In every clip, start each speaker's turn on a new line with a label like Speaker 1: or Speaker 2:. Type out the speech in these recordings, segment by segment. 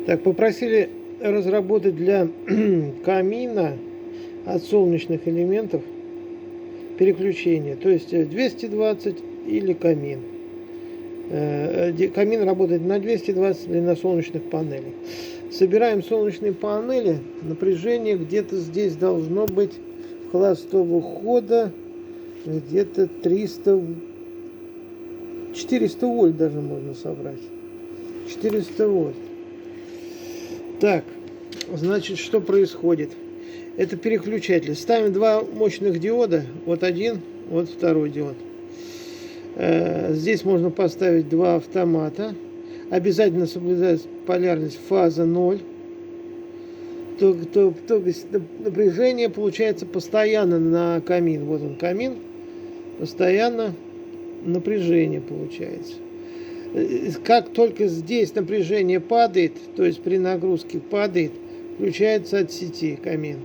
Speaker 1: Так, попросили разработать для камина от солнечных элементов переключение. То есть 220 или камин. Камин работает на 220 или на солнечных панелях. Собираем солнечные панели. Напряжение где-то здесь должно быть холостого хода. Где-то 400 вольт даже можно собрать. 400 вольт. Так, значит, что происходит? Это переключатель. Ставим два мощных диода. Вот один, вот второй диод. Здесь можно поставить два автомата. Обязательно соблюдать полярность фаза 0. То есть напряжение получается постоянно на камин. Вот он камин. Постоянно напряжение получается. Как только здесь напряжение падает, то есть при нагрузке падает, включается от сети камин.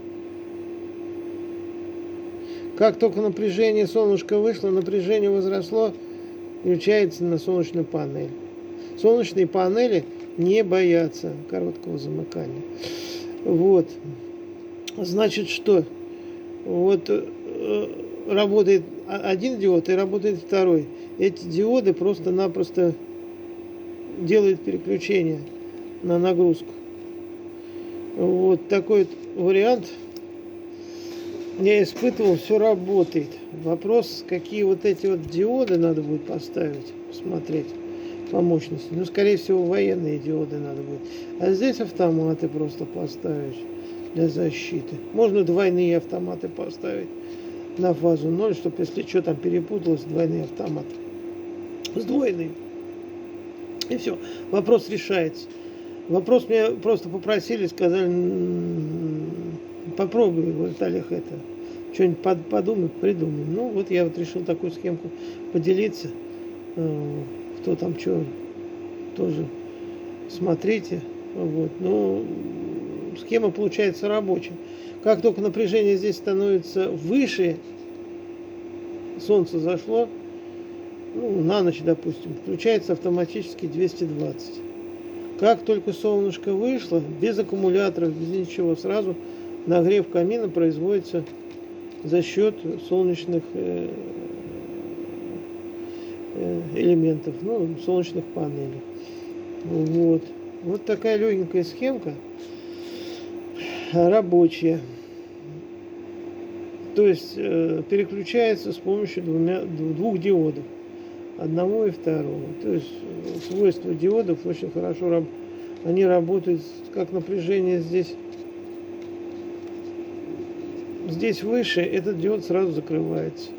Speaker 1: Как только напряжение солнышко вышло, напряжение возросло, включается на солнечную панель. Солнечные панели не боятся короткого замыкания. Вот. Значит, что? Вот работает один диод и работает второй. Эти диоды просто-напросто делают переключение на нагрузку. Вот такой вот вариант я испытывал, все работает. Вопрос, какие вот эти вот диоды надо будет поставить, посмотреть по мощности. Ну, скорее всего, военные диоды надо будет. А здесь автоматы просто поставить для защиты. Можно двойные автоматы поставить на фазу 0, чтобы, если что там перепуталось, двойный автомат. Сдвоенный. И все. Вопрос решается. Вопрос меня просто попросили, сказали, попробуй, говорит, Олег, это, что-нибудь подумай, придумай. Ну, вот я вот решил такую схемку поделиться. Кто там что, тоже смотрите. Вот. Ну, схема получается рабочая. Как только напряжение здесь становится выше, солнце зашло, ну, на ночь, допустим, включается автоматически 220. Как только солнышко вышло, без аккумуляторов, без ничего, сразу нагрев камина производится за счет солнечных элементов, ну, солнечных панелей. Вот. Вот такая легенькая схемка рабочая. То есть переключается с помощью двух диодов. Одного и второго. То есть свойства диодов очень хорошо они работают, как напряжение здесь выше, этот диод сразу закрывается.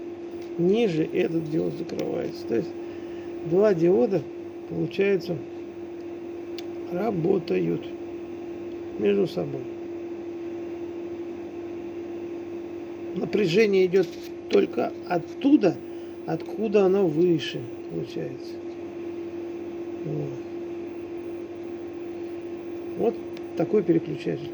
Speaker 1: Ниже этот диод закрывается. То есть два диода, получается, работают между собой. Напряжение идет только оттуда, откуда оно выше, получается. Вот такой переключатель.